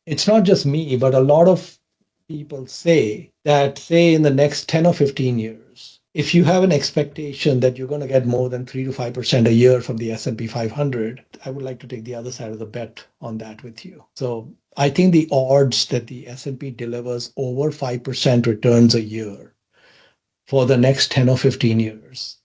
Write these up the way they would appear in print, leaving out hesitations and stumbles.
it's not just me, but a lot of people say that, say, in the next 10 or 15 years, if you have an expectation that you're going to get more than 3 to 5% a year from the S&P 500, I would like to take the other side of the bet on that with you. So I think the odds that the S&P delivers over 5% returns a year for the next 10 or 15 years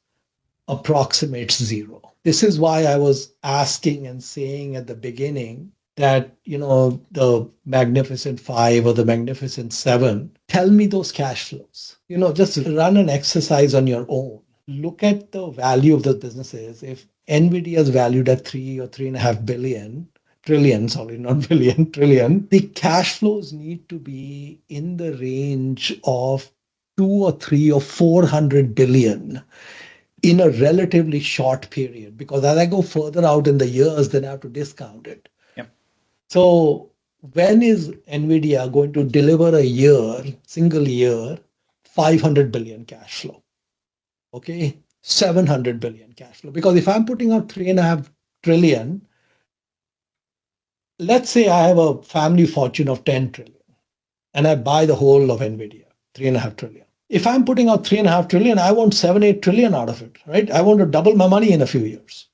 approximates zero. This is why I was asking and saying at the beginning that, the Magnificent Five or the Magnificent Seven, tell me those cash flows. Just run an exercise on your own. Look at the value of the businesses. If Nvidia is valued at 3 or 3.5 trillion, sorry, not billion, trillion, the cash flows need to be in the range of 2 or 3 or 400 billion in a relatively short period, because as I go further out in the years, then I have to discount it. Yep. So when is Nvidia going to deliver a year, single year, 500 billion cash flow? Okay, 700 billion cash flow. Because if I'm putting out 3.5 trillion, let's say I have a family fortune of 10 trillion and I buy the whole of Nvidia, 3.5 trillion. If I'm putting out 3.5 trillion, I want 7, 8 trillion out of it, right? I want to double my money in a few years.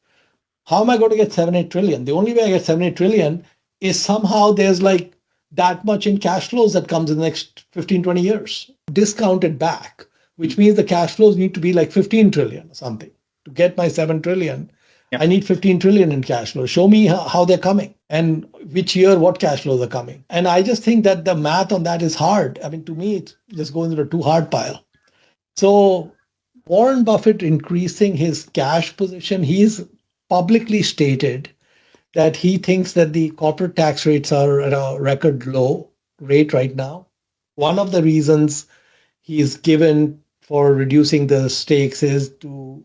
How am I going to get 7, 8 trillion? The only way I get 7, 8 trillion is somehow there's like that much in cash flows that comes in the next 15, 20 years, discounted back, which means the cash flows need to be like 15 trillion or something. To get my 7 trillion, Yep. I need 15 trillion in cash flow. Show me how they're coming and which year, what cash flows are coming. And I just think that the math on that is hard. I mean, to me, it just goes into a too hard pile. So Warren Buffett increasing his cash position, he's publicly stated that he thinks that the corporate tax rates are at a record low rate right now. One of the reasons he's given for reducing the stakes is to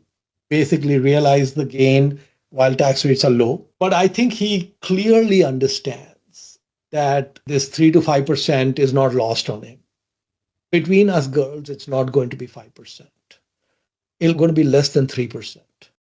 basically realize the gain while tax rates are low. But I think he clearly understands that this 3 to 5% is not lost on him. Between us girls, it's not going to be 5%. It's going to be less than 3%.